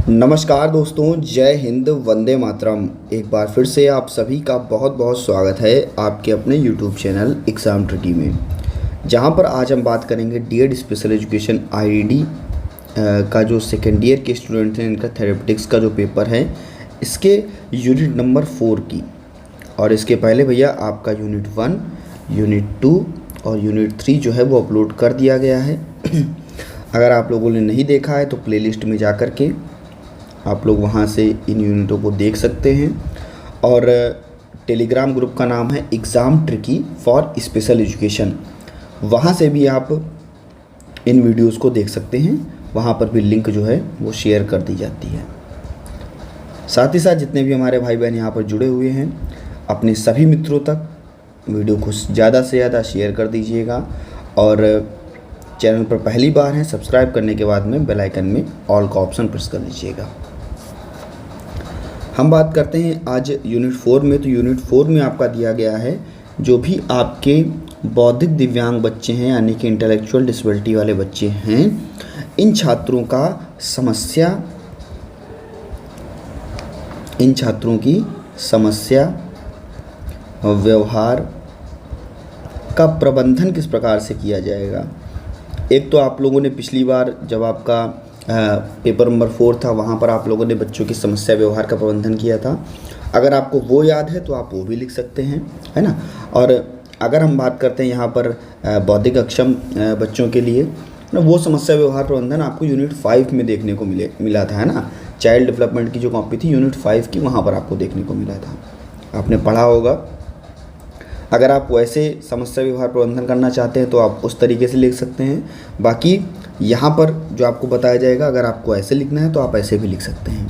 नमस्कार दोस्तों, जय हिंद, वंदे मातरम। एक बार फिर से आप सभी का बहुत बहुत स्वागत है आपके अपने यूट्यूब चैनल एग्ज़ाम ट्रिकी में, जहां पर आज हम बात करेंगे डीएड स्पेशल एजुकेशन आईआईडी का जो सेकेंड ईयर के स्टूडेंट हैं इनका थेरेपेटिक्स का जो पेपर है इसके यूनिट नंबर 4 की। और इसके पहले भैया आपका यूनिट 1, यूनिट 2 और यूनिट 3 जो है वो अपलोड कर दिया गया है। अगर आप लोगों ने नहीं देखा है तो प्लेलिस्ट में जा कर के आप लोग वहाँ से इन यूनिटों को देख सकते हैं। और टेलीग्राम ग्रुप का नाम है exam tricky for special education, वहाँ से भी आप इन वीडियोस को देख सकते हैं। वहाँ पर भी लिंक जो है वो शेयर कर दी जाती है। साथ ही साथ जितने भी हमारे भाई बहन यहाँ पर जुड़े हुए हैं अपने सभी मित्रों तक वीडियो को ज़्यादा से ज़्यादा शेयर कर दीजिएगा। और चैनल पर पहली बार हैं सब्सक्राइब करने के बाद में बेल आइकन में ऑल का ऑप्शन प्रेस कर लीजिएगा। हम बात करते हैं आज यूनिट 4 में। तो यूनिट 4 में आपका दिया गया है जो भी आपके बौद्धिक दिव्यांग बच्चे हैं यानी कि इंटेलेक्चुअल डिसेबिलिटी वाले बच्चे हैं, इन छात्रों की समस्या व्यवहार का प्रबंधन किस प्रकार से किया जाएगा। एक तो आप लोगों ने पिछली बार जब आपका पेपर नंबर 4 था वहाँ पर आप लोगों ने बच्चों की समस्या व्यवहार का प्रबंधन किया था। अगर आपको वो याद है तो आप वो भी लिख सकते हैं, है ना। और अगर हम बात करते हैं यहाँ पर बौद्धिक अक्षम बच्चों के लिए ना, वो समस्या व्यवहार प्रबंधन आपको यूनिट 5 में देखने को मिला था, है ना। चाइल्ड डेवलपमेंट की जो कॉपी थी यूनिट 5 की, वहाँ पर आपको देखने को मिला था, आपने पढ़ा होगा। अगर आप वैसे समस्या व्यवहार प्रबंधन करना चाहते हैं तो आप उस तरीके से लिख सकते हैं। बाकी यहाँ पर जो आपको बताया जाएगा अगर आपको ऐसे लिखना है तो आप ऐसे भी लिख सकते हैं।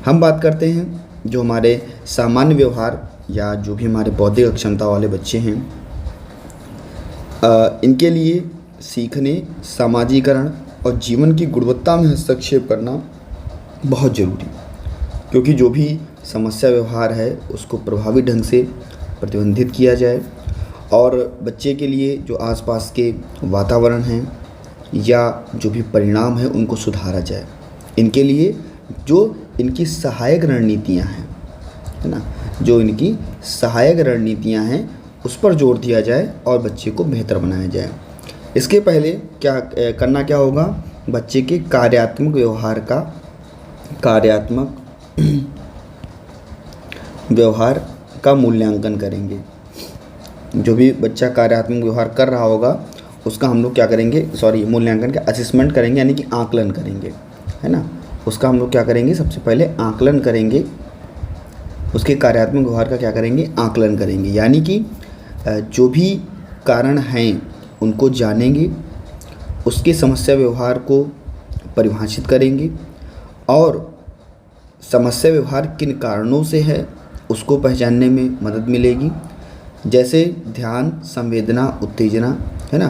हम बात करते हैं जो हमारे सामान्य व्यवहार या जो भी हमारे बौद्धिक अक्षमता वाले बच्चे हैं, इनके लिए सीखने, सामाजिकरण और जीवन की गुणवत्ता में हस्तक्षेप करना बहुत ज़रूरी, क्योंकि जो भी समस्या व्यवहार है उसको प्रभावी ढंग से प्रतिबंधित किया जाए और बच्चे के लिए जो आसपास के वातावरण हैं या जो भी परिणाम है उनको सुधारा जाए। इनके लिए जो इनकी सहायक रणनीतियाँ हैं, है ना, जो इनकी सहायक रणनीतियाँ हैं उस पर जोर दिया जाए और बच्चे को बेहतर बनाया जाए। इसके पहले क्या होगा, बच्चे के कार्यात्मक व्यवहार का मूल्यांकन करेंगे। जो भी बच्चा कार्यात्मक व्यवहार कर रहा होगा उसका हम लोग क्या करेंगे, मूल्यांकन का असेसमेंट करेंगे यानी कि आकलन करेंगे, है ना। उसका हम लोग क्या करेंगे, सबसे पहले आकलन करेंगे, उसके कार्यात्मक व्यवहार का क्या करेंगे, आकलन करेंगे। यानी कि जो भी कारण हैं उनको जानेंगे, उसके समस्या व्यवहार को परिभाषित करेंगे और समस्या व्यवहार किन कारणों से है उसको पहचानने में मदद मिलेगी। जैसे ध्यान, संवेदना, उत्तेजना, है ना,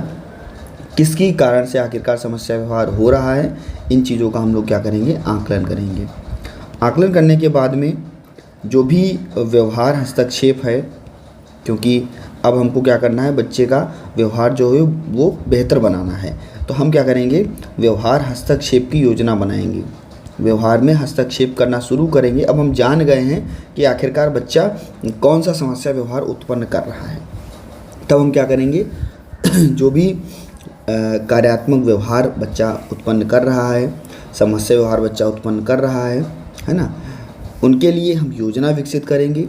किसकी कारण से आखिरकार समस्या व्यवहार हो रहा है, इन चीज़ों का हम लोग क्या करेंगे, आकलन करेंगे। आकलन करने के बाद में जो भी व्यवहार हस्तक्षेप है, क्योंकि अब हमको क्या करना है, बच्चे का व्यवहार जो है वो बेहतर बनाना है, तो हम क्या करेंगे, व्यवहार हस्तक्षेप की योजना बनाएंगे, व्यवहार में हस्तक्षेप करना शुरू करेंगे। अब हम जान गए हैं कि आखिरकार बच्चा कौन सा समस्या व्यवहार उत्पन्न कर रहा है, तब हम क्या करेंगे, जो भी कार्यात्मक व्यवहार बच्चा उत्पन्न कर रहा है, समस्या व्यवहार बच्चा उत्पन्न कर रहा है ना, उनके लिए हम योजना विकसित करेंगे।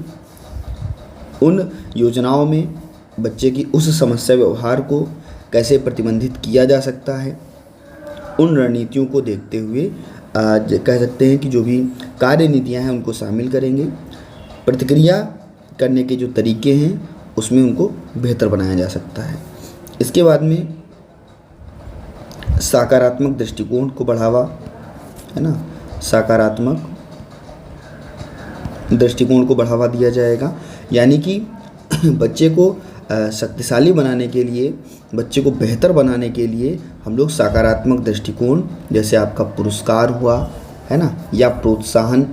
उन योजनाओं में बच्चे की उस समस्या व्यवहार को कैसे प्रतिबंधित किया जा सकता है, उन रणनीतियों को देखते हुए कह सकते हैं कि जो भी कार्य नीतियाँ हैं उनको शामिल करेंगे। प्रतिक्रिया करने के जो तरीके हैं उसमें उनको बेहतर बनाया जा सकता है। इसके बाद में सकारात्मक दृष्टिकोण को बढ़ावा, है ना, सकारात्मक दृष्टिकोण को बढ़ावा दिया जाएगा। यानी कि बच्चे को शक्तिशाली बनाने के लिए, बच्चे को बेहतर बनाने के लिए हम लोग सकारात्मक दृष्टिकोण, जैसे आपका पुरस्कार हुआ, है ना, या प्रोत्साहन,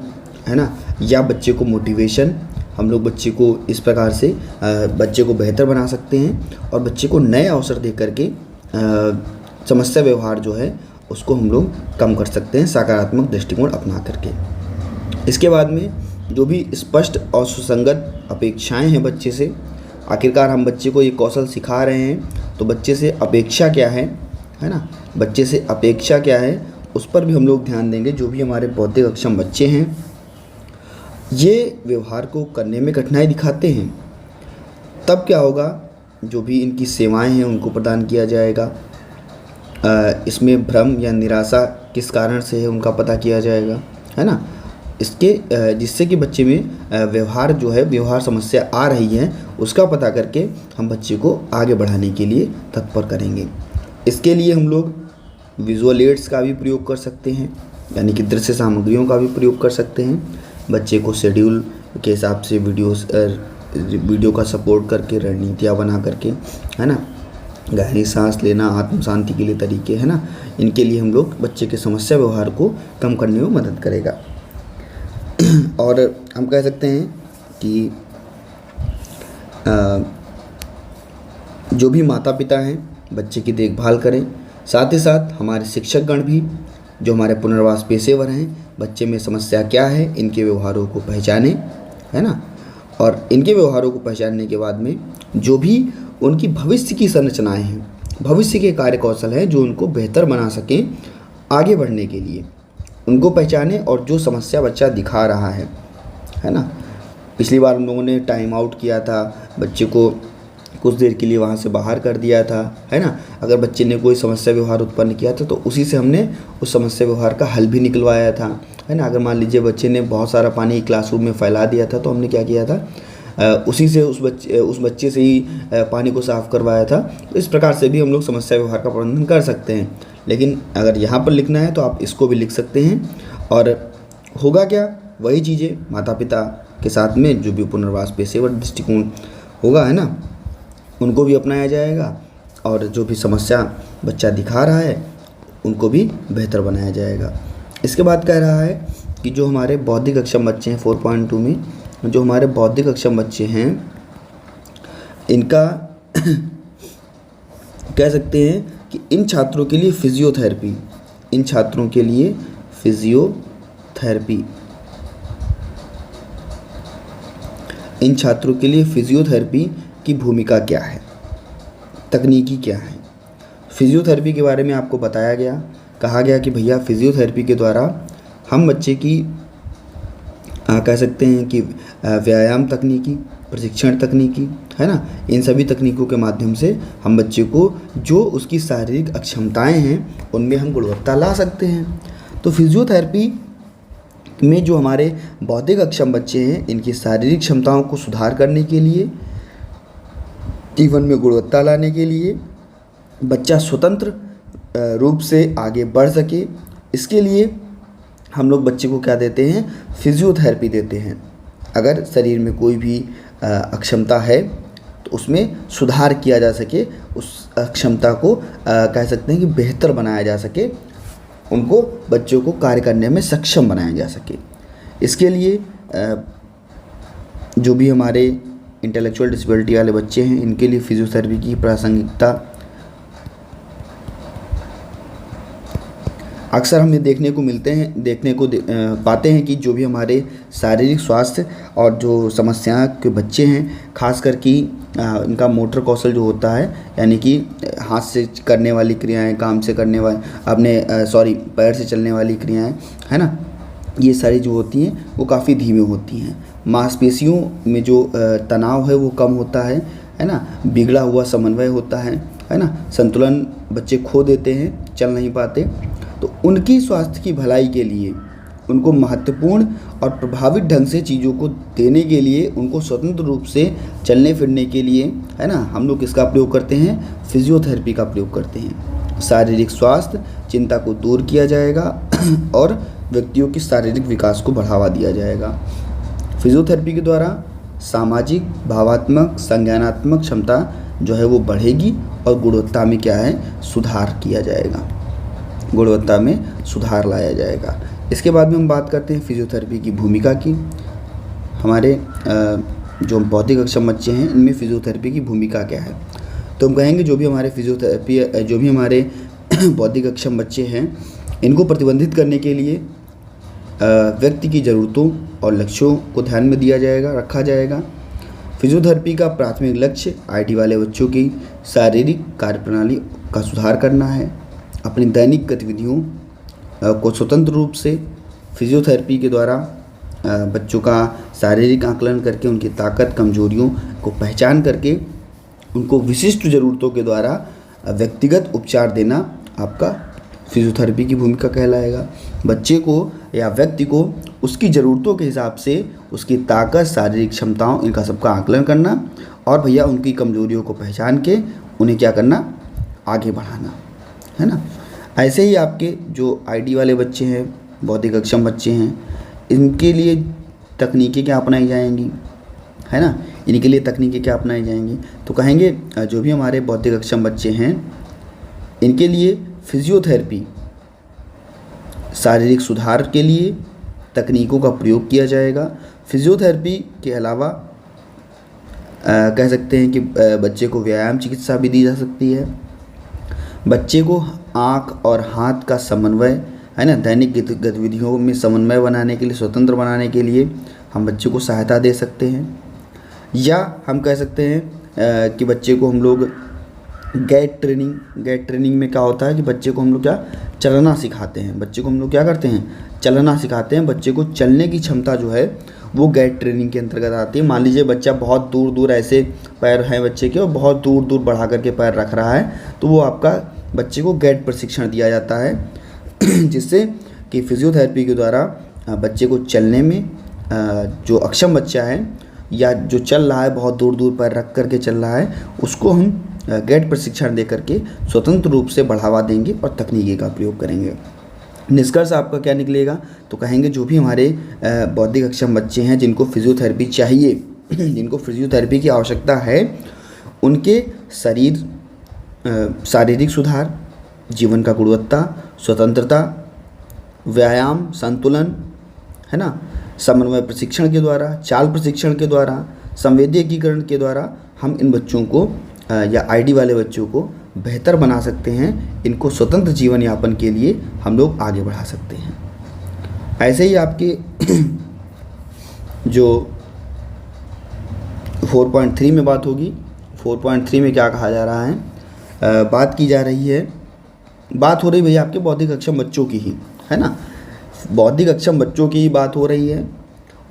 है ना, या बच्चे को मोटिवेशन, हम लोग बच्चे को इस प्रकार से बच्चे को बेहतर बना सकते हैं और बच्चे को नए अवसर दे करके समस्या व्यवहार जो है उसको हम लोग कम कर सकते हैं सकारात्मक दृष्टिकोण अपना करके। इसके बाद में जो भी स्पष्ट और सुसंगत अपेक्षाएं हैं बच्चे से, आखिरकार हम बच्चे को ये कौशल सिखा रहे हैं तो बच्चे से अपेक्षा क्या है ना, बच्चे से अपेक्षा क्या है उस पर भी हम लोग ध्यान देंगे। जो भी हमारे बौद्धिक अक्षम बच्चे हैं ये व्यवहार को करने में कठिनाई दिखाते हैं, तब क्या होगा, जो भी इनकी सेवाएं हैं उनको प्रदान किया जाएगा। इसमें भ्रम या निराशा किस कारण से है उनका पता किया जाएगा, है ना, इसके जिससे कि बच्चे में व्यवहार जो है, व्यवहार समस्या आ रही है उसका पता करके हम बच्चे को आगे बढ़ाने के लिए तत्पर करेंगे। इसके लिए हम लोग विजुअल एड्स का भी प्रयोग कर सकते हैं, यानी कि दृश्य सामग्रियों का भी प्रयोग कर सकते हैं। बच्चे को शेड्यूल के हिसाब से वीडियो का सपोर्ट करके, रणनीतियाँ बना करके, है ना, गहरी सांस लेना, आत्म शांति के लिए तरीके, है ना, इनके लिए हम लोग बच्चे के समस्या व्यवहार को कम करने में मदद करेगा। और हम कह सकते हैं कि जो भी माता पिता हैं बच्चे की देखभाल करें, साथ ही साथ हमारे शिक्षकगण भी, जो हमारे पुनर्वास पेशेवर हैं, बच्चे में समस्या क्या है इनके व्यवहारों को पहचानें, है ना, और इनके व्यवहारों को पहचानने के बाद में जो भी उनकी भविष्य की संरचनाएं हैं, भविष्य के कार्य कौशल हैं जो उनको बेहतर बना सकें आगे बढ़ने के लिए, उनको पहचानें। और जो समस्या बच्चा दिखा रहा है ना, पिछली बार हम लोगों ने टाइम आउट किया था, बच्चे को कुछ देर के लिए वहाँ से बाहर कर दिया था, है ना। अगर बच्चे ने कोई समस्या व्यवहार उत्पन्न किया था तो उसी से हमने उस समस्या व्यवहार का हल भी निकलवाया था, है ना। अगर मान लीजिए बच्चे ने बहुत सारा पानी क्लासरूम में फैला दिया था तो हमने क्या किया था, उसी से उस बच्चे से ही पानी को साफ़ करवाया था। तो इस प्रकार से भी हम लोग समस्या व्यवहार का प्रबंधन कर सकते हैं। लेकिन अगर यहाँ पर लिखना है तो आप इसको भी लिख सकते हैं। और होगा क्या, वही चीज़ें माता पिता के साथ में जो भी पुनर्वास पेशेवर दृष्टिकोण होगा, है ना, उनको भी अपनाया जाएगा। और जो भी समस्या बच्चा दिखा रहा है उनको भी बेहतर बनाया जाएगा। इसके बाद कह रहा है कि जो हमारे बौद्धिक अक्षम बच्चे हैं 4.2 में, जो हमारे बौद्धिक अक्षम बच्चे हैं इनका कह सकते हैं कि इन छात्रों के लिए फिजियोथेरेपी, इन छात्रों के लिए फिजियोथेरेपी, इन छात्रों के लिए फिजियोथेरेपी की भूमिका क्या है, तकनीकी क्या है। फिजियोथेरेपी के बारे में आपको बताया गया, कहा गया कि भैया फिजियोथेरेपी के द्वारा हम बच्चे की कह सकते हैं कि व्यायाम तकनीकी, प्रशिक्षण तकनीकी, है ना, इन सभी तकनीकों के माध्यम से हम बच्चे को जो उसकी शारीरिक अक्षमताएं हैं उनमें हम गुणवत्ता ला सकते हैं। तो फिजियोथेरेपी में जो हमारे बौद्धिक अक्षम बच्चे हैं इनकी शारीरिक क्षमताओं को सुधार करने के लिए, जीवन में गुणवत्ता लाने के लिए, बच्चा स्वतंत्र रूप से आगे बढ़ सके, इसके लिए हम लोग बच्चे को क्या देते हैं, फिजियोथेरेपी देते हैं। अगर शरीर में कोई भी अक्षमता है तो उसमें सुधार किया जा सके, उस अक्षमता को कह सकते हैं कि बेहतर बनाया जा सके, उनको बच्चों को कार्य करने में सक्षम बनाया जा सके। इसके लिए जो भी हमारे इंटेलेक्चुअल डिसेबिलिटी वाले बच्चे हैं इनके लिए फिजियोथेरेपी की प्रासंगिकता अक्सर हमें देखने को पाते हैं कि जो भी हमारे शारीरिक स्वास्थ्य और जो समस्या के बच्चे हैं, खास करके इनका मोटर कौशल जो होता है, यानी कि हाथ से करने वाली क्रियाएं, काम से करने वाली पैर से चलने वाली क्रियाएं, है ना, ये सारी जो होती हैं वो काफ़ी धीमी होती हैं। मांसपेशियों में जो तनाव है वो कम होता है ना, बिगड़ा हुआ समन्वय होता है ना, संतुलन बच्चे खो देते हैं, चल नहीं पाते। तो उनकी स्वास्थ्य की भलाई के लिए, उनको महत्वपूर्ण और प्रभावित ढंग से चीज़ों को देने के लिए, उनको स्वतंत्र रूप से चलने फिरने के लिए, है ना, हम लोग किसका प्रयोग करते हैं, फिजियोथेरेपी का प्रयोग करते हैं। शारीरिक स्वास्थ्य चिंता को दूर किया जाएगा और व्यक्तियों की शारीरिक विकास को बढ़ावा दिया जाएगा। फिजियोथेरेपी के द्वारा सामाजिक, भावात्मक, संज्ञानात्मक क्षमता जो है वो बढ़ेगी और गुणवत्ता में क्या है, सुधार किया जाएगा, गुणवत्ता में सुधार लाया जाएगा। इसके बाद में हम बात करते हैं फिजियोथेरेपी की भूमिका की। हमारे जो बौद्धिक अक्षम बच्चे हैं इनमें फिजियोथेरेपी की भूमिका क्या है, तो हम कहेंगे जो भी हमारे बौद्धिक अक्षम बच्चे हैं, इनको प्रतिबंधित करने के लिए व्यक्ति की ज़रूरतों और लक्ष्यों को ध्यान में दिया जाएगा, रखा जाएगा। फिजियोथेरेपी का प्राथमिक लक्ष्य आईडी वाले बच्चों की शारीरिक कार्यप्रणाली का सुधार करना है। अपनी दैनिक गतिविधियों को स्वतंत्र रूप से फिजियोथेरेपी के द्वारा बच्चों का शारीरिक आकलन करके उनकी ताकत कमजोरियों को पहचान करके उनको विशिष्ट ज़रूरतों के द्वारा व्यक्तिगत उपचार देना आपका फिजियोथेरेपी की भूमिका कहलाएगा। बच्चे को या व्यक्ति को उसकी ज़रूरतों के हिसाब से उसकी ताकत, शारीरिक क्षमताओं, इनका सबका आकलन करना और भैया उनकी कमजोरियों को पहचान के उन्हें क्या करना, आगे बढ़ाना, है ना। ऐसे ही आपके जो आईडी वाले बच्चे हैं, बौद्धिक अक्षम बच्चे हैं, इनके लिए तकनीकें क्या अपनाई जाएंगी, है ना। इनके लिए तकनीकें क्या अपनाई जाएंगी, तो कहेंगे जो भी हमारे बौद्धिक अक्षम बच्चे हैं इनके लिए फिजियोथेरेपी शारीरिक सुधार के लिए तकनीकों का प्रयोग किया जाएगा। फिजियोथेरेपी के अलावा कह सकते हैं कि बच्चे को व्यायाम चिकित्सा भी दी जा सकती है। बच्चे को आँख और हाथ का समन्वय, है ना, दैनिक गतिविधियों में समन्वय बनाने के लिए, स्वतंत्र बनाने के लिए हम बच्चे को सहायता दे सकते हैं। या हम कह सकते हैं कि बच्चे को हम लोग गैट ट्रेनिंग में क्या होता है कि बच्चे को हम लोग क्या चलना सिखाते हैं। बच्चे को हम लोग क्या करते हैं, चलना सिखाते हैं। बच्चे को चलने की क्षमता जो है वो गैट ट्रेनिंग के अंतर्गत आती है। मान लीजिए बच्चा बहुत दूर दूर ऐसे पैर हैं बच्चे के और बहुत दूर दूर बढ़ा करके पैर रख रहा है, तो वो आपका बच्चे को गैट प्रशिक्षण दिया जाता है जिससे कि फिजियोथेरेपी के द्वारा बच्चे को चलने में जो अक्षम बच्चा है या जो चल रहा है, बहुत दूर दूर पैर रख करके चल रहा है, उसको हम गैट प्रशिक्षण दे करके स्वतंत्र रूप से बढ़ावा देंगे और तकनीकी का प्रयोग करेंगे। निष्कर्ष आपका क्या निकलेगा, तो कहेंगे जो भी हमारे बौद्धिक अक्षम बच्चे हैं जिनको फिजियोथेरेपी चाहिए, जिनको फिजियोथेरेपी की आवश्यकता है, उनके शारीरिक सुधार, जीवन का गुणवत्ता, स्वतंत्रता, व्यायाम, संतुलन, है ना, समन्वय प्रशिक्षण के द्वारा, चाल प्रशिक्षण के द्वारा, संवेदी एकीकरण के द्वारा हम इन बच्चों को या आईडी वाले बच्चों को बेहतर बना सकते हैं। इनको स्वतंत्र जीवन यापन के लिए हम लोग आगे बढ़ा सकते हैं। ऐसे ही आपके जो 4.3 में बात होगी, 4.3 में क्या कहा जा रहा है, बात की जा रही है, बात हो रही भैया आपके बौद्धिक अक्षम बच्चों की ही, है ना, बौद्धिक अक्षम बच्चों की ही बात हो रही है।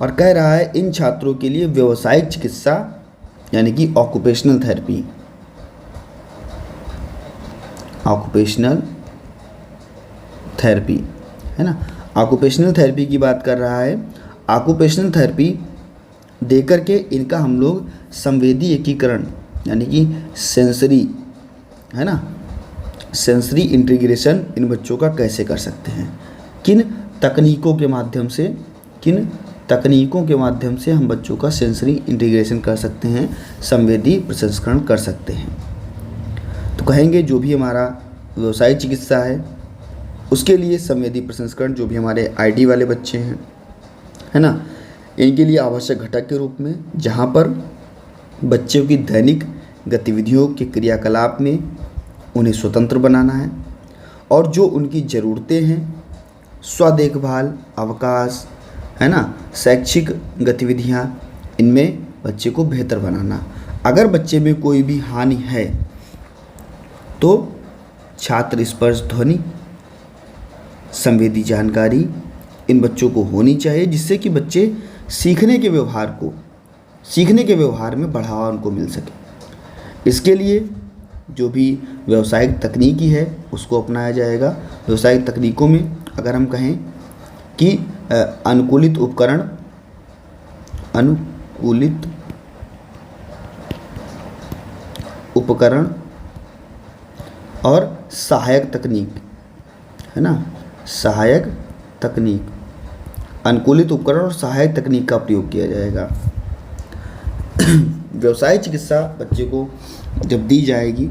और कह रहा है इन छात्रों के लिए व्यावसायिक चिकित्सा यानी कि ऑक्यूपेशनल थेरेपी है ना, ऑक्यूपेशनल थेरेपी की बात कर रहा है। ऑक्यूपेशनल थेरेपी देकर के इनका हम लोग संवेदी एकीकरण यानी कि सेंसरी, है ना, सेंसरी इंटीग्रेशन इन बच्चों का कैसे कर सकते हैं, किन तकनीकों के माध्यम से हम बच्चों का सेंसरी इंटीग्रेशन कर सकते हैं, संवेदी प्रसंस्करण कर सकते हैं। तो कहेंगे जो भी हमारा व्यवसायिक चिकित्सा है उसके लिए संवेदी प्रसंस्करण जो भी हमारे आईडी वाले बच्चे हैं, है ना, इनके लिए आवश्यक घटक के रूप में, जहाँ पर बच्चों की दैनिक गतिविधियों के क्रियाकलाप में उन्हें स्वतंत्र बनाना है और जो उनकी ज़रूरतें हैं, स्व देखभाल, अवकाश, है ना, शैक्षिक गतिविधियाँ, इनमें बच्चे को बेहतर बनाना। अगर बच्चे में कोई भी हानि है तो छात्र स्पर्श ध्वनि संवेदी जानकारी इन बच्चों को होनी चाहिए, जिससे कि बच्चे सीखने के व्यवहार में बढ़ावा उनको मिल सके। इसके लिए जो भी व्यावसायिक तकनीकी है उसको अपनाया जाएगा। व्यावसायिक तकनीकों में अगर हम कहें कि अनुकूलित उपकरण और सहायक तकनीक, है ना, सहायक तकनीक, अनुकूलित उपकरण और सहायक तकनीक का प्रयोग किया जाएगा। व्यवसायिक चिकित्सा बच्चे को जब दी जाएगी,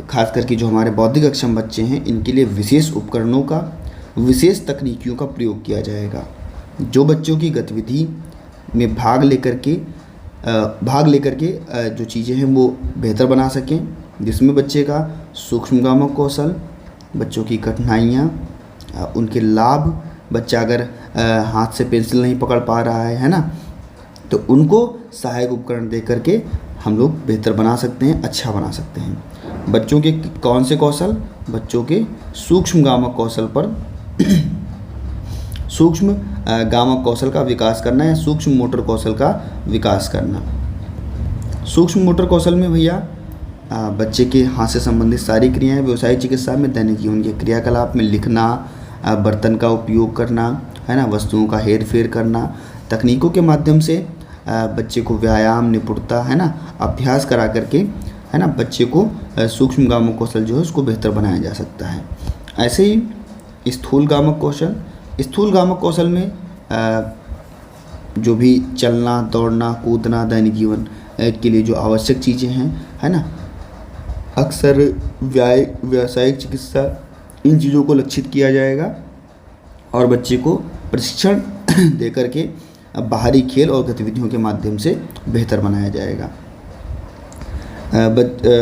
खास करके जो हमारे बौद्धिक अक्षम बच्चे हैं, इनके लिए विशेष उपकरणों का, विशेष तकनीकियों का प्रयोग किया जाएगा जो बच्चों की गतिविधि में भाग लेकर के जो चीज़ें हैं वो बेहतर बना सकें, जिसमें बच्चे का सूक्ष्मगामक कौशल, बच्चों की कठिनाइयाँ, उनके लाभ, बच्चा अगर हाथ से पेंसिल नहीं पकड़ पा रहा है ना, तो उनको सहायक उपकरण दे करके हम लोग बेहतर बना सकते हैं, अच्छा बना सकते हैं। बच्चों के कौन से कौशल? बच्चों के सूक्ष्म गामक कौशल पर सूक्ष्म गामक कौशल का विकास करना या सूक्ष्म मोटर कौशल का विकास करना। सूक्ष्म मोटर कौशल में भैया बच्चे के हाथ से संबंधित सारी क्रियाएं, व्यवसायिक चिकित्सा में दैनिक जीवन के क्रियाकलाप में लिखना, बर्तन का उपयोग करना, है ना, वस्तुओं का हेर फेर करना, तकनीकों के माध्यम से बच्चे को व्यायाम, निपुणता, है ना, अभ्यास करा करके, है ना, बच्चे को सूक्ष्म गामक कौशल जो है उसको बेहतर बनाया जा सकता है। ऐसे ही स्थूल गामक कौशल, स्थूल गामक कौशल में जो भी चलना, दौड़ना, कूदना, दैनिक जीवन के लिए जो आवश्यक चीज़ें हैं, है ना, अक्सर व्यावसायिक चिकित्सा इन चीज़ों को लक्षित किया जाएगा और बच्चे को प्रशिक्षण दे करके बाहरी खेल और गतिविधियों के माध्यम से बेहतर बनाया जाएगा।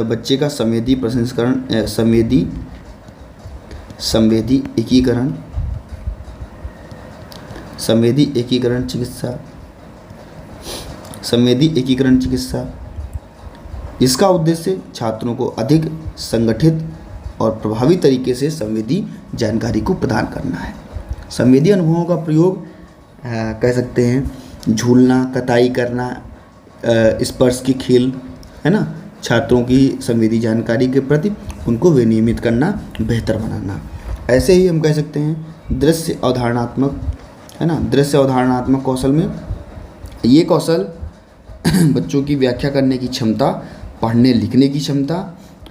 बच्चे का संवेदी प्रसंस्करण, संवेदी एकीकरण चिकित्सा, इसका उद्देश्य छात्रों को अधिक संगठित और प्रभावी तरीके से संवेदी जानकारी को प्रदान करना है। संवेदी अनुभवों का प्रयोग कह सकते हैं झूलना, कताई करना, स्पर्श की खेल, है ना, छात्रों की संवेदी जानकारी के प्रति उनको विनियमित करना, बेहतर बनाना। ऐसे ही हम कह सकते हैं दृश्य अवधारणात्मक, है ना, दृश्य अवधारणात्मक कौशल में ये कौशल बच्चों की व्याख्या करने की क्षमता, पढ़ने लिखने की क्षमता,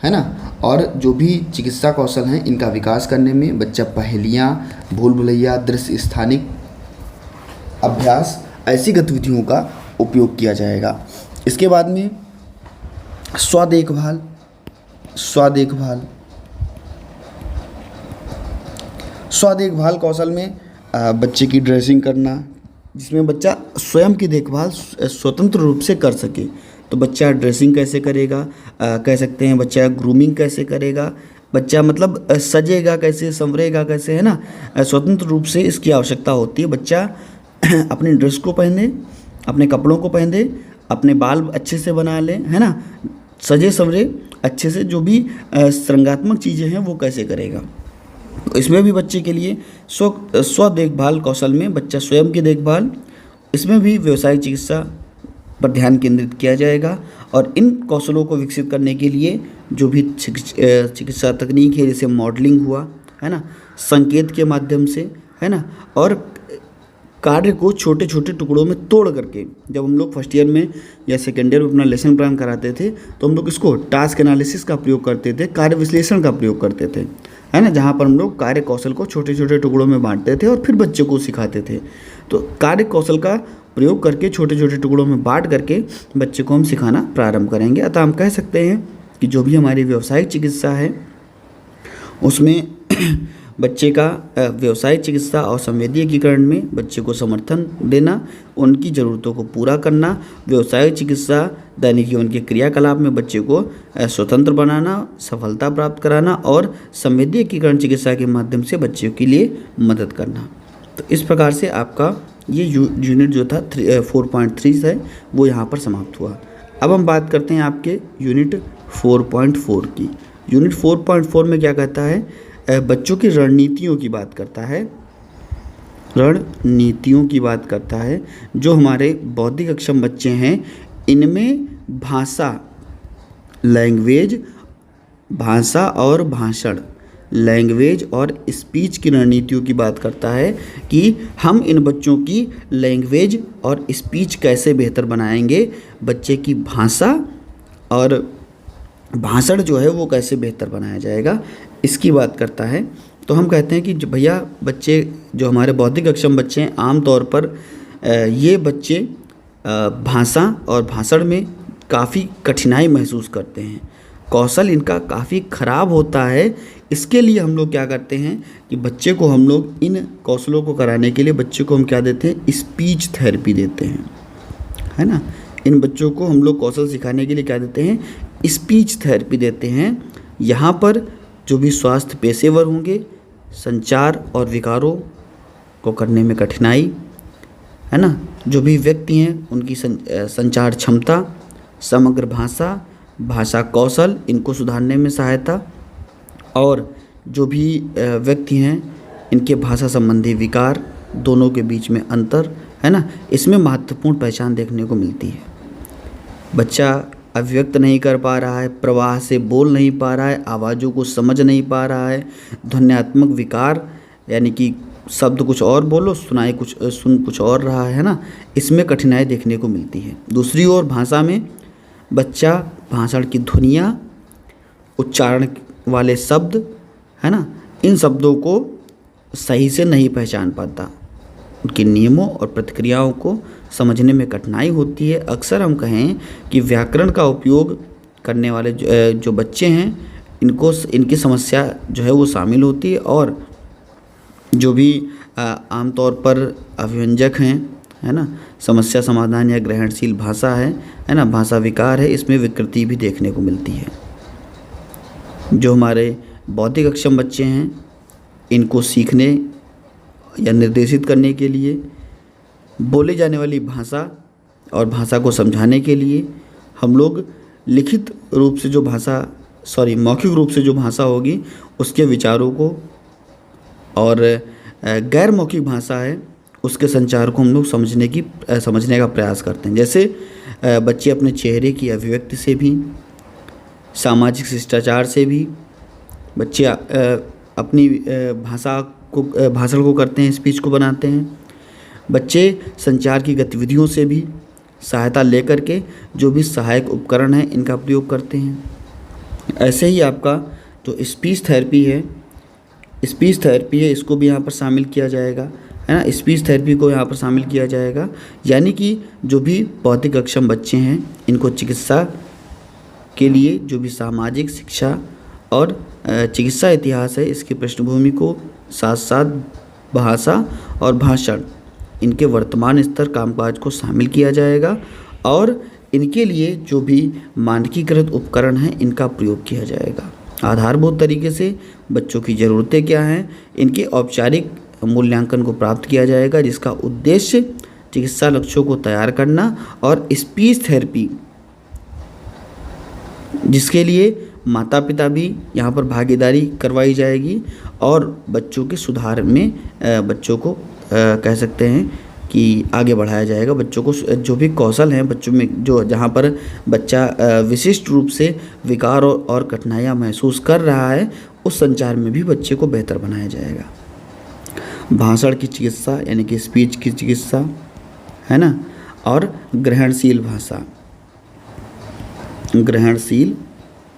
है ना, और जो भी चिकित्सा कौशल हैं इनका विकास करने में बच्चा पहेलियाँ, भूल भुलैया, दृश्य स्थानिक अभ्यास, ऐसी गतिविधियों का उपयोग किया जाएगा। इसके बाद में स्व देखभाल कौशल में बच्चे की ड्रेसिंग करना, जिसमें बच्चा स्वयं की देखभाल स्वतंत्र रूप से कर सके। तो बच्चा ड्रेसिंग कैसे करेगा, कह सकते हैं बच्चा ग्रूमिंग कैसे करेगा, बच्चा मतलब सजेगा कैसे, संवरेगा कैसे, है ना, स्वतंत्र रूप से इसकी आवश्यकता होती है। बच्चा अपनी ड्रेस को पहने, अपने कपड़ों को पहने, अपने बाल अच्छे से बना ले, है ना, सजे संवरे अच्छे से, जो भी श्रृंगात्मक चीज़ें हैं वो कैसे करेगा। तो इसमें भी बच्चे के लिए स्व देखभाल कौशल में बच्चा स्वयं की देखभाल, इसमें भी व्यवसायिक चिकित्सा पर ध्यान केंद्रित किया जाएगा। और इन कौशलों को विकसित करने के लिए जो भी चिकित्सा तकनीक है, जैसे मॉडलिंग हुआ, है ना, संकेत के माध्यम से, है ना, और कार्य को छोटे छोटे टुकड़ों में तोड़ करके, जब हम लोग फर्स्ट ईयर में या सेकेंड ईयर में अपना लेसन प्लान कराते थे तो हम लोग इसको टास्क एनालिसिस का प्रयोग करते थे, कार्य विश्लेषण का प्रयोग करते थे, है ना, जहाँ पर हम लोग कार्य कौशल को छोटे छोटे टुकड़ों में बांटते थे और फिर बच्चों को सिखाते थे। तो कार्य कौशल का प्रयोग करके छोटे छोटे टुकड़ों में बांट करके बच्चे को हम सिखाना प्रारंभ करेंगे। अतः हम कह सकते हैं कि जो भी हमारी व्यावसायिक चिकित्सा है उसमें बच्चे का व्यावसायिक चिकित्सा और संवेदी एकीकरण में बच्चे को समर्थन देना, उनकी ज़रूरतों को पूरा करना, व्यावसायिक चिकित्सा दैनिक जीवन के क्रियाकलाप में बच्चे को स्वतंत्र बनाना, सफलता प्राप्त कराना, और संवेदी एकीकरण चिकित्सा के माध्यम से बच्चों के लिए मदद करना। तो इस प्रकार से आपका ये यूनिट जो था 4.3 है वो यहाँ पर समाप्त हुआ। अब हम बात करते हैं आपके यूनिट 4.4 की। यूनिट 4.4 में क्या कहता है, बच्चों की रणनीतियों की बात करता है। जो हमारे बौद्धिक अक्षम बच्चे हैं इनमें भाषा और भाषण, लैंग्वेज और स्पीच की रणनीतियों की बात करता है कि हम इन बच्चों की लैंग्वेज और स्पीच कैसे बेहतर बनाएंगे, बच्चे की भाषा और भाषण जो है वो कैसे बेहतर बनाया जाएगा, इसकी बात करता है। तो हम कहते हैं कि भैया बच्चे जो हमारे बौद्धिक अक्षम बच्चे हैं आमतौर पर ये बच्चे भाषा और भाषण में काफ़ी कठिनाई महसूस करते हैं, कौशल इनका काफ़ी ख़राब होता है। इसके लिए हम लोग क्या करते हैं कि बच्चे को हम लोग इन कौशलों को कराने के लिए बच्चे को हम क्या देते हैं, स्पीच थेरेपी देते हैं, है ना। इन बच्चों को हम लोग कौशल सिखाने के लिए क्या देते हैं, स्पीच थेरेपी देते हैं। यहाँ पर जो भी स्वास्थ्य पेशेवर होंगे, संचार और विकारों को करने में कठिनाई, है ना, जो भी व्यक्ति हैं उनकी संचार क्षमता, समग्र भाषा, भाषा कौशल, इनको सुधारने में सहायता, और जो भी व्यक्ति हैं इनके भाषा संबंधी विकार, दोनों के बीच में अंतर, है ना, इसमें महत्वपूर्ण पहचान देखने को मिलती है। बच्चा अभिव्यक्त नहीं कर पा रहा है, प्रवाह से बोल नहीं पा रहा है, आवाज़ों को समझ नहीं पा रहा है, ध्वन्यात्मक विकार यानी कि शब्द कुछ और बोलो सुन कुछ और रहा है ना, इसमें कठिनाई देखने को मिलती है। दूसरी ओर भाषा में बच्चा भाषण की ध्वनियाँ, उच्चारण वाले शब्द, है ना, इन शब्दों को सही से नहीं पहचान पाता, उनके नियमों और प्रतिक्रियाओं को समझने में कठिनाई होती है। अक्सर हम कहें कि व्याकरण का उपयोग करने वाले जो बच्चे हैं इनकी समस्या जो है वो शामिल होती है, और जो भी आमतौर पर अभिव्यंजक हैं, है ना, समस्या समाधान या ग्रहणशील भाषा है ना, भाषा विकार है, इसमें विकृति भी देखने को मिलती है। जो हमारे बौद्धिक अक्षम बच्चे हैं इनको सीखने या निर्देशित करने के लिए, बोले जाने वाली भाषा और भाषा को समझाने के लिए हम लोग लिखित रूप से जो मौखिक रूप से जो भाषा होगी उसके विचारों को, और गैर मौखिक भाषा है उसके संचार को हम लोग समझने का प्रयास करते हैं। जैसे बच्चे अपने चेहरे की अभिव्यक्ति से भी, सामाजिक शिष्टाचार से भी बच्चे अपनी भाषण को करते हैं, स्पीच को बनाते हैं। बच्चे संचार की गतिविधियों से भी सहायता लेकर के जो भी सहायक उपकरण हैं इनका प्रयोग करते हैं। ऐसे ही आपका जो स्पीच थेरेपी है इसको भी यहाँ पर शामिल किया जाएगा, है ना, स्पीच थेरेपी को यहाँ पर शामिल किया जाएगा। यानी कि जो भी बौद्धिक अक्षम बच्चे हैं इनको चिकित्सा के लिए जो भी सामाजिक शिक्षा और चिकित्सा इतिहास है इसकी पृष्ठभूमि को साथ साथ भाषा और भाषण इनके वर्तमान स्तर कामकाज को शामिल किया जाएगा, और इनके लिए जो भी मानकीकृत उपकरण हैं इनका प्रयोग किया जाएगा। आधारभूत तरीके से बच्चों की ज़रूरतें क्या हैं इनके औपचारिक मूल्यांकन को प्राप्त किया जाएगा, जिसका उद्देश्य चिकित्सा लक्ष्यों को तैयार करना और स्पीच थेरेपी, जिसके लिए माता पिता भी यहाँ पर भागीदारी करवाई जाएगी, और बच्चों के सुधार में बच्चों को कह सकते हैं कि आगे बढ़ाया जाएगा। बच्चों को जो भी कौशल हैं बच्चों में जहाँ पर बच्चा विशिष्ट रूप से विकार और कठिनाइयाँ महसूस कर रहा है उस संचार में भी बच्चे को बेहतर बनाया जाएगा। भाषण की चिकित्सा यानी कि स्पीच की चिकित्सा, है ना, और ग्रहणशील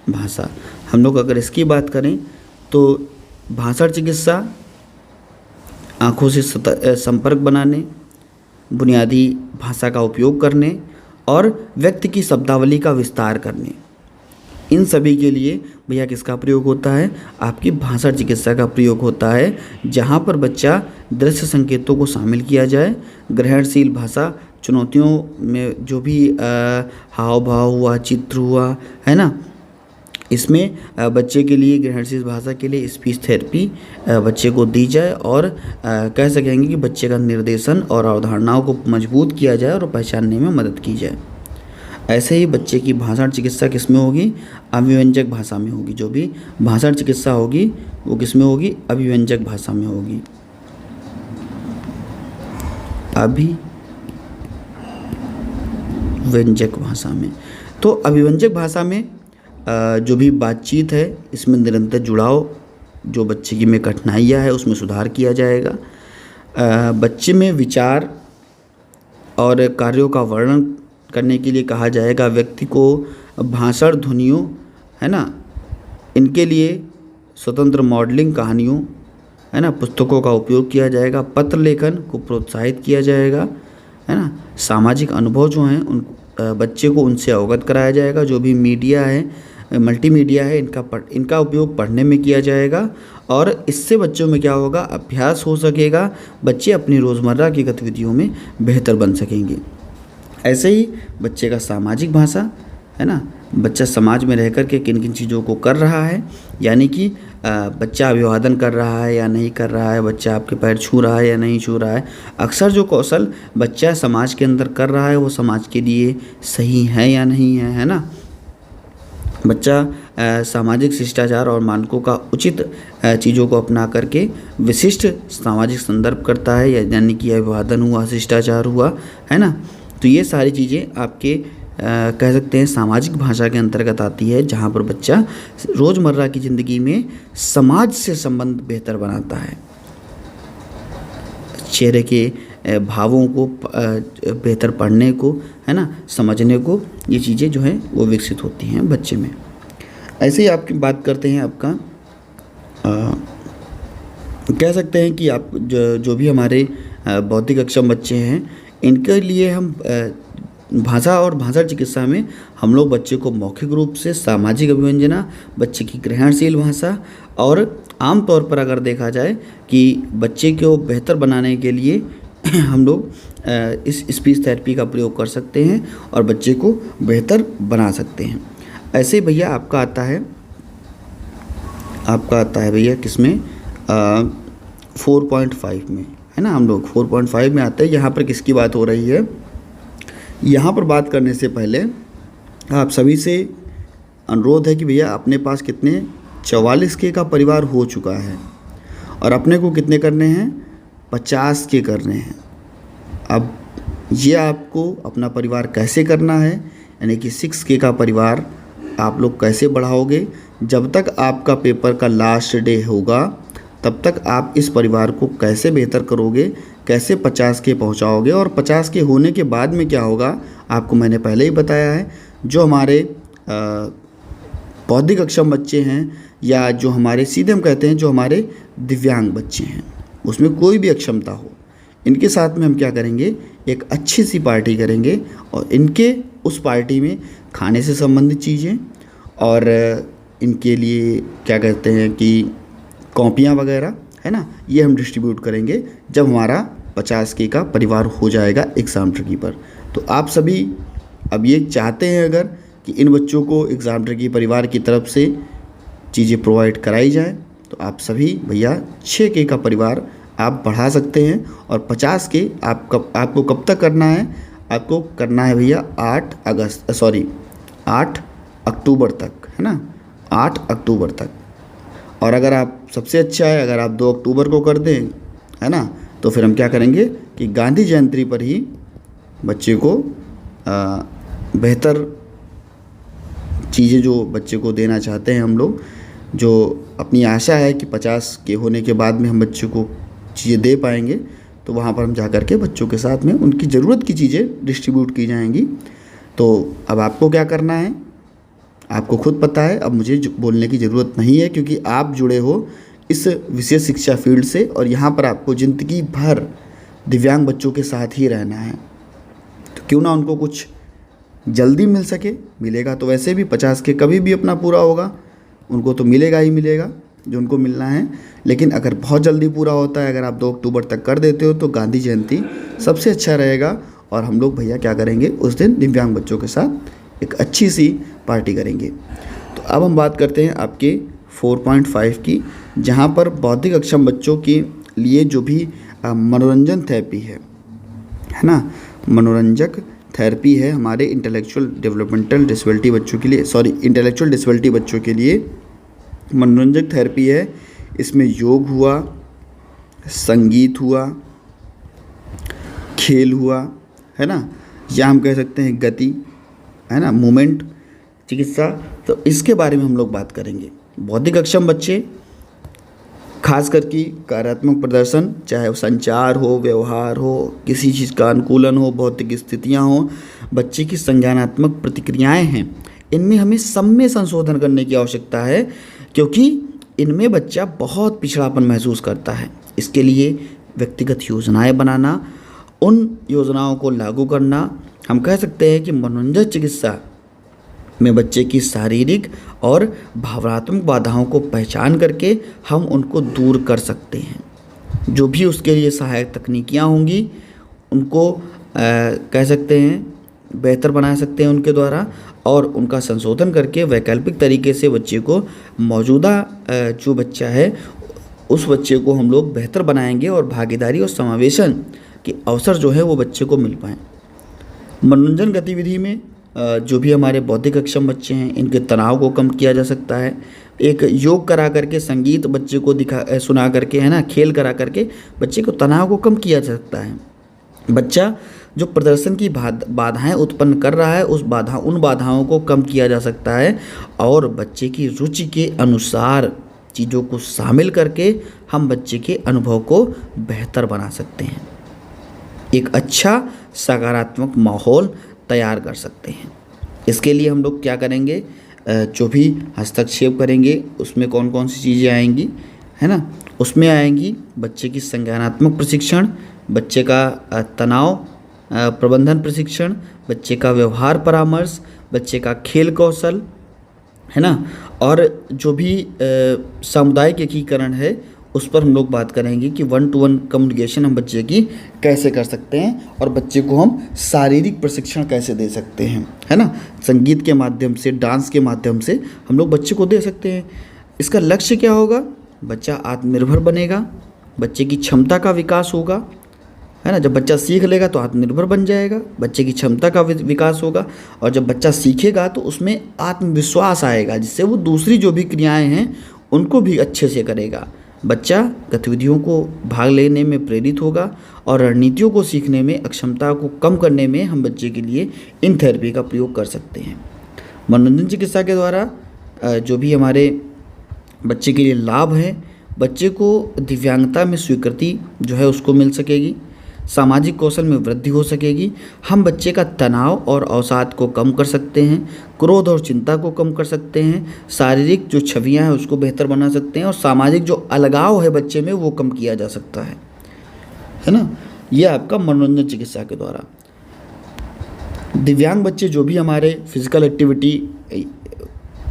भाषा हम लोग अगर इसकी बात करें तो भाषण चिकित्सा आँखों से संपर्क बनाने, बुनियादी भाषा का उपयोग करने और व्यक्ति की शब्दावली का विस्तार करने, इन सभी के लिए भैया किसका प्रयोग होता है, आपकी भाषा चिकित्सा का प्रयोग होता है, जहाँ पर बच्चा दृश्य संकेतों को शामिल किया जाए। ग्रहणशील भाषा चुनौतियों में जो भी हाव भाव हुआ, चित्र हुआ, है ना, इसमें बच्चे के लिए ग्रहणशील भाषा के लिए स्पीच थेरेपी बच्चे को दी जाए, और कह सकेंगे कि बच्चे का निर्देशन और अवधारणाओं को मजबूत किया जाए और पहचानने में मदद की जाए। ऐसे ही बच्चे की भाषण चिकित्सा किस में होगी, अभिव्यंजक भाषा में होगी। जो भी भाषण चिकित्सा होगी वो किस में होगी, अभिव्यंजक भाषा में होगी। अभिव्यंजक भाषा में, तो अभिव्यंजक भाषा में जो भी बातचीत है इसमें निरंतर जुड़ाव, जो बच्चे की में कठिनाइयाँ है उसमें सुधार किया जाएगा। बच्चे में विचार और कार्यों का वर्णन करने के लिए कहा जाएगा। व्यक्ति को भाषण ध्वनियों, है ना, इनके लिए स्वतंत्र मॉडलिंग कहानियों, है ना, पुस्तकों का उपयोग किया जाएगा। पत्र लेखन को प्रोत्साहित किया जाएगा, है ना। सामाजिक अनुभव जो हैं उन बच्चे को उनसे अवगत कराया जाएगा। जो भी मीडिया है, मल्टीमीडिया है, इनका उपयोग पढ़ने में किया जाएगा, और इससे बच्चों में क्या होगा, अभ्यास हो सकेगा। बच्चे अपनी रोज़मर्रा की गतिविधियों में बेहतर बन सकेंगे। ऐसे ही बच्चे का सामाजिक भाषा, है ना, बच्चा समाज में रह कर के किन किन चीज़ों को कर रहा है, यानी कि बच्चा अभिवादन कर रहा है या नहीं कर रहा है, बच्चा आपके पैर छू रहा है या नहीं छू रहा है। अक्सर जो कौशल बच्चा समाज के अंदर कर रहा है वो समाज के लिए सही है या नहीं है ना। बच्चा सामाजिक शिष्टाचार और मानकों का उचित चीज़ों को अपना करके विशिष्ट सामाजिक संदर्भ करता है, यानी कि अभिवादन हुआ, शिष्टाचार हुआ, है ना। तो ये सारी चीज़ें आपके कह सकते हैं सामाजिक भाषा के अंतर्गत आती है, जहाँ पर बच्चा रोज़मर्रा की ज़िंदगी में समाज से संबंध बेहतर बनाता है, चेहरे के भावों को बेहतर पढ़ने को, है ना, समझने को, ये चीज़ें जो हैं वो विकसित होती हैं बच्चे में। ऐसे ही आपकी बात करते हैं आपका कह सकते हैं कि आप जो भी हमारे बौद्धिक अक्षम बच्चे हैं, इनके लिए हम भाषा और भाषा चिकित्सा में हम लोग बच्चे को मौखिक रूप से सामाजिक अभिव्यंजना, बच्चे की ग्रहणशील भाषा, और आम तौर पर अगर देखा जाए कि बच्चे को बेहतर बनाने के लिए हम लोग इस स्पीच थेरेपी का प्रयोग कर सकते हैं और बच्चे को बेहतर बना सकते हैं। ऐसे ही भैया आपका आता है भैया किसमें 4.5 में, है ना। हम लोग 4.5 में आते हैं। यहाँ पर किसकी बात हो रही है? यहाँ पर बात करने से पहले आप सभी से अनुरोध है कि भैया अपने पास कितने 44 के का परिवार हो चुका है और अपने को कितने करने हैं, 50 के करने हैं। अब ये आपको अपना परिवार कैसे करना है, यानी कि 6K का परिवार आप लोग कैसे बढ़ाओगे। जब तक आपका पेपर का लास्ट डे होगा तब तक आप इस परिवार को कैसे बेहतर करोगे, कैसे 50K पहुंचाओगे, और 50K होने के बाद में क्या होगा आपको मैंने पहले ही बताया है। जो हमारे बौद्धिक अक्षम बच्चे हैं, या जो हमारे सीधे हम कहते हैं जो हमारे दिव्यांग बच्चे हैं, उसमें कोई भी अक्षमता हो, इनके साथ में हम क्या करेंगे, एक अच्छी सी पार्टी करेंगे और इनके उस पार्टी में खाने से संबंधित चीज़ें और इनके लिए क्या कहते हैं कि कॉपियाँ वगैरह, है ना, ये हम डिस्ट्रीब्यूट करेंगे जब हमारा 50K का परिवार हो जाएगा एग्ज़ाम ट्रिकी पर। तो आप सभी अब ये चाहते हैं अगर कि इन बच्चों को एग्ज़ाम ट्रिकी परिवार की तरफ से चीज़ें प्रोवाइड कराई जाए, तो आप सभी भैया 6K का परिवार आप बढ़ा सकते हैं। और 50K आपको कब तक करना है? आपको करना है भैया 8 अक्टूबर तक, है ना, 8 अक्टूबर तक। और अगर आप सबसे अच्छा है अगर आप 2 अक्टूबर को कर दें, है ना, तो फिर हम क्या करेंगे कि गांधी जयंती पर ही बच्चे को बेहतर चीज़ें जो बच्चे को देना चाहते हैं हम लोग, जो अपनी आशा है कि 50K होने के बाद में हम बच्चे को चीज़ें दे पाएंगे, तो वहाँ पर हम जा कर के बच्चों के साथ में उनकी ज़रूरत की चीज़ें डिस्ट्रीब्यूट की जाएंगी। तो अब आपको क्या करना है आपको खुद पता है, अब मुझे बोलने की ज़रूरत नहीं है, क्योंकि आप जुड़े हो इस विशेष शिक्षा फील्ड से और यहाँ पर आपको ज़िंदगी भर दिव्यांग बच्चों के साथ ही रहना है। तो क्यों ना उनको कुछ जल्दी मिल सके, मिलेगा तो वैसे भी 50K कभी भी अपना पूरा होगा, उनको तो मिलेगा ही मिलेगा जो उनको मिलना है। लेकिन अगर बहुत जल्दी पूरा होता है, अगर आप 2 अक्टूबर तक कर देते हो, तो गांधी जयंती सबसे अच्छा रहेगा। और हम लोग भैया क्या करेंगे उस दिन दिव्यांग बच्चों के साथ एक अच्छी सी पार्टी करेंगे। तो अब हम बात करते हैं आपके 4.5 की, जहाँ पर बौद्धिक अक्षम बच्चों के लिए जो भी मनोरंजन थेरेपी है ना, मनोरंजक थेरेपी है हमारे इंटेलेक्चुअल डिसेबिलिटी बच्चों के लिए, इंटेलेक्चुअल डिसेबिलिटी बच्चों के लिए मनोरंजक थेरेपी है। इसमें योग हुआ, संगीत हुआ, खेल हुआ, है ना, या हम कह सकते हैं गति, है ना, मूवमेंट चिकित्सा। तो इसके बारे में हम लोग बात करेंगे। बौद्धिक अक्षम बच्चे खास करके कार्यात्मक प्रदर्शन, चाहे वो संचार हो, व्यवहार हो, किसी चीज़ का अनुकूलन हो, भौतिक स्थितियाँ हो, बच्चे की संज्ञानात्मक प्रतिक्रियाएं हैं, इनमें हमें सब में संशोधन करने की आवश्यकता है, क्योंकि इनमें बच्चा बहुत पिछड़ापन महसूस करता है। इसके लिए व्यक्तिगत योजनाएं बनाना, उन योजनाओं को लागू करना, हम कह सकते हैं कि मनोरंजन चिकित्सा में बच्चे की शारीरिक और भावनात्मक बाधाओं को पहचान करके हम उनको दूर कर सकते हैं। जो भी उसके लिए सहायक तकनीकियाँ होंगी उनको कह सकते हैं बेहतर बना सकते हैं उनके द्वारा, और उनका संशोधन करके वैकल्पिक तरीके से बच्चे को मौजूदा जो बच्चा है उस बच्चे को हम लोग बेहतर बनाएंगे और भागीदारी और समावेशन के अवसर जो है वो बच्चे को मिल पाएँ। मनोरंजन गतिविधि में जो भी हमारे बौद्धिक अक्षम बच्चे हैं इनके तनाव को कम किया जा सकता है। एक योग करा करके, संगीत बच्चे को सुना करके, है ना, खेल करा करके बच्चे को तनाव को कम किया जा सकता है। बच्चा जो प्रदर्शन की बाधाएं उत्पन्न कर रहा है उन बाधाओं को कम किया जा सकता है और बच्चे की रुचि के अनुसार चीज़ों को शामिल करके हम बच्चे के अनुभव को बेहतर बना सकते हैं। एक अच्छा सकारात्मक माहौल तैयार कर सकते हैं। इसके लिए हम लोग क्या करेंगे, जो भी हस्तक्षेप करेंगे उसमें कौन कौन सी चीज़ें आएंगी, है ना, उसमें आएंगी बच्चे की संज्ञानात्मक प्रशिक्षण, बच्चे का तनाव प्रबंधन प्रशिक्षण, बच्चे का व्यवहार परामर्श, बच्चे का खेल कौशल, है ना, और जो भी सामुदायिक एकीकरण है उस पर हम लोग बात करेंगे कि 1-to-1 कम्युनिकेशन हम बच्चे की कैसे कर सकते हैं और बच्चे को हम शारीरिक प्रशिक्षण कैसे दे सकते हैं, है ना, संगीत के माध्यम से, डांस के माध्यम से हम लोग बच्चे को दे सकते हैं। इसका लक्ष्य क्या होगा, बच्चा आत्मनिर्भर बनेगा, बच्चे की क्षमता का विकास होगा, है ना, जब बच्चा सीख लेगा तो आत्मनिर्भर बन जाएगा, बच्चे की क्षमता का विकास होगा और जब बच्चा सीखेगा तो उसमें आत्मविश्वास आएगा जिससे वो दूसरी जो भी क्रियाएं हैं उनको भी अच्छे से करेगा। बच्चा गतिविधियों को भाग लेने में प्रेरित होगा और रणनीतियों को सीखने में, अक्षमता को कम करने में हम बच्चे के लिए इन थेरेपी का प्रयोग कर सकते हैं। मनोरंजन चिकित्सा के द्वारा जो भी हमारे बच्चे के लिए लाभ है, बच्चे को दिव्यांगता में स्वीकृति जो है उसको मिल सकेगी, सामाजिक कौशल में वृद्धि हो सकेगी, हम बच्चे का तनाव और अवसाद को कम कर सकते हैं, क्रोध और चिंता को कम कर सकते हैं, शारीरिक जो छवियां हैं उसको बेहतर बना सकते हैं और सामाजिक जो अलगाव है बच्चे में वो कम किया जा सकता है ना। ये आपका मनोरंजन चिकित्सा के द्वारा। दिव्यांग बच्चे जो भी हमारे फिजिकल एक्टिविटी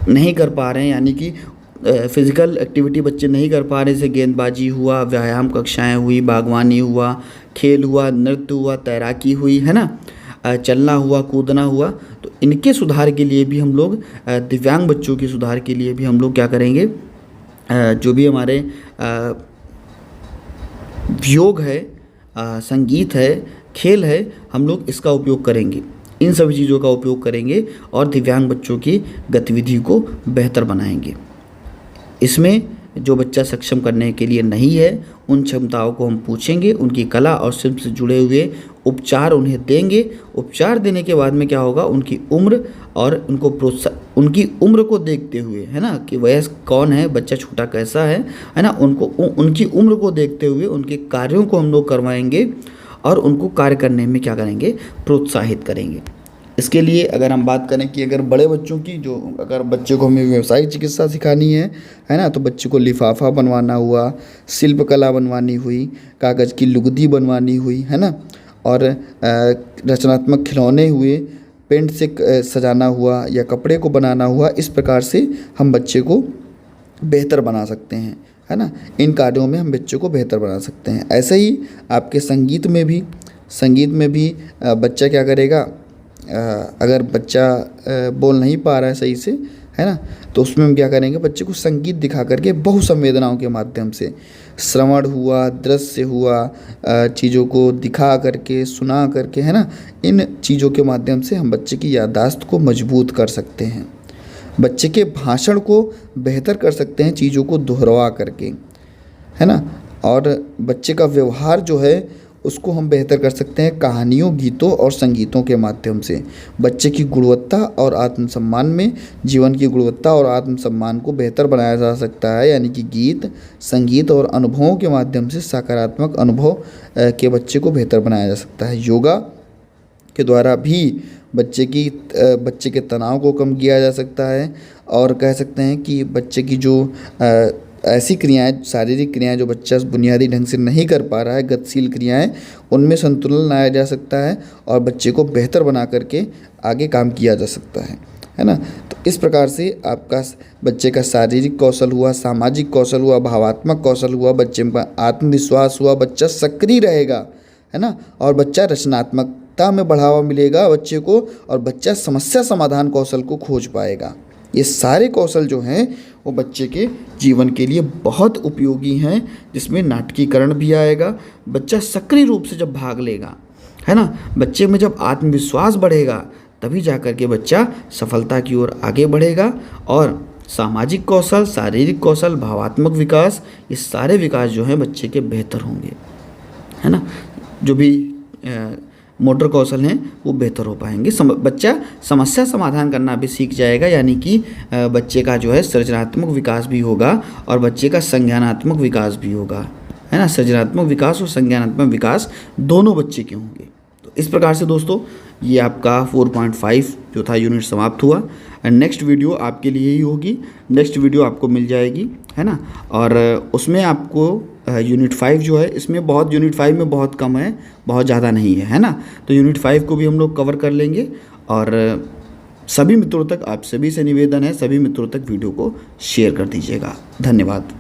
नहीं कर पा रहे हैं, यानी कि फिज़िकल एक्टिविटी बच्चे नहीं कर पा रहे, जैसे गेंदबाजी हुआ, व्यायाम कक्षाएं हुई, बागवानी हुआ, खेल हुआ, नृत्य हुआ, तैराकी हुई, है ना, चलना हुआ, कूदना हुआ, तो इनके सुधार के लिए भी हम लोग, दिव्यांग बच्चों के सुधार के लिए भी हम लोग क्या करेंगे, जो भी हमारे योग है, संगीत है, खेल है, हम लोग इसका उपयोग करेंगे, इन सभी चीज़ों का उपयोग करेंगे और दिव्यांग बच्चों की गतिविधि को बेहतर बनाएंगे। इसमें जो बच्चा सक्षम करने के लिए नहीं है उन क्षमताओं को हम पूछेंगे, उनकी कला और शिल्प से जुड़े हुए उपचार उन्हें देंगे। उपचार देने के बाद में क्या होगा, उनकी उम्र और उनकी उम्र को देखते हुए, है ना, कि वयस्क कौन है, बच्चा छोटा कैसा है ना, उनकी उम्र को देखते हुए उनके कार्यों को हम लोग करवाएंगे और उनको कार्य करने में क्या करेंगे, प्रोत्साहित करेंगे। इसके लिए अगर हम बात करें कि अगर बड़े बच्चों की अगर बच्चे को हमें व्यावसायिक चिकित्सा सिखानी है ना, तो बच्चे को लिफाफा बनवाना हुआ, शिल्पकला बनवानी हुई, कागज़ की लुगदी बनवानी हुई, है ना, और रचनात्मक खिलौने हुए, पेंट से सजाना हुआ या कपड़े को बनाना हुआ, इस प्रकार से हम बच्चे को बेहतर बना सकते हैं, है ना, इन कार्यों में हम बच्चे को बेहतर बना सकते हैं। ऐसे ही आपके संगीत में भी बच्चा क्या करेगा, अगर बच्चा बोल नहीं पा रहा है सही से, है ना, तो उसमें हम क्या करेंगे, बच्चे को संगीत दिखा करके बहुसंवेदनाओं के माध्यम से, श्रवण हुआ, दृश्य हुआ, चीज़ों को दिखा करके, सुना करके, है ना, इन चीज़ों के माध्यम से हम बच्चे की याददाश्त को मजबूत कर सकते हैं। बच्चे के भाषण को बेहतर कर सकते हैं चीज़ों को दोहरावा करके, है ना, और बच्चे का व्यवहार जो है उसको हम बेहतर कर सकते हैं कहानियों, गीतों और संगीतों के माध्यम से। बच्चे की गुणवत्ता और आत्मसम्मान में जीवन की गुणवत्ता और आत्मसम्मान को बेहतर बनाया जा सकता है, यानी कि गीत, संगीत और अनुभवों के माध्यम से सकारात्मक अनुभव के बच्चे को बेहतर बनाया जा सकता है। योगा के द्वारा भी बच्चे के तनाव को कम किया जा सकता है और कह सकते हैं कि बच्चे की जो ऐसी क्रियाएं, शारीरिक क्रियाएं जो बच्चा बुनियादी ढंग से नहीं कर पा रहा है, गतिशील क्रियाएं, उनमें संतुलन लाया जा सकता है और बच्चे को बेहतर बना करके आगे काम किया जा सकता है ना। तो इस प्रकार से आपका बच्चे का शारीरिक कौशल हुआ, सामाजिक कौशल हुआ, भावात्मक कौशल हुआ, बच्चे में आत्मविश्वास हुआ, बच्चा सक्रिय रहेगा, है ना, और बच्चा रचनात्मक रचनात्मकता में बढ़ावा मिलेगा बच्चे को, और बच्चा समस्या समाधान कौशल को खोज पाएगा। ये सारे कौशल जो हैं वो बच्चे के जीवन के लिए बहुत उपयोगी हैं, जिसमें नाटकीकरण भी आएगा। बच्चा सक्रिय रूप से जब भाग लेगा, है ना, बच्चे में जब आत्मविश्वास बढ़ेगा, तभी जाकर के बच्चा सफलता की ओर आगे बढ़ेगा। और सामाजिक कौशल, शारीरिक कौशल, भावात्मक विकास, ये सारे विकास जो हैं बच्चे के बेहतर होंगे, है ना। जो भी मोटर कौशल हैं वो बेहतर हो पाएंगे। बच्चा समस्या समाधान करना भी सीख जाएगा, यानी कि बच्चे का जो है सृजनात्मक विकास भी होगा और बच्चे का संज्ञानात्मक विकास भी होगा, है ना। सृजनात्मक विकास और संज्ञानात्मक विकास दोनों बच्चे के होंगे। तो इस प्रकार से दोस्तों ये आपका 4.5 जो था यूनिट समाप्त हुआ। नेक्स्ट वीडियो आपके लिए ही होगी, नेक्स्ट वीडियो आपको मिल जाएगी, है ना। और उसमें आपको यूनिट 5 जो है, इसमें यूनिट 5 में बहुत कम है, बहुत ज़्यादा नहीं है ना। तो यूनिट 5 को भी हम लोग कवर कर लेंगे। और सभी मित्रों तक, आप सभी से निवेदन है, सभी मित्रों तक वीडियो को शेयर कर दीजिएगा। धन्यवाद।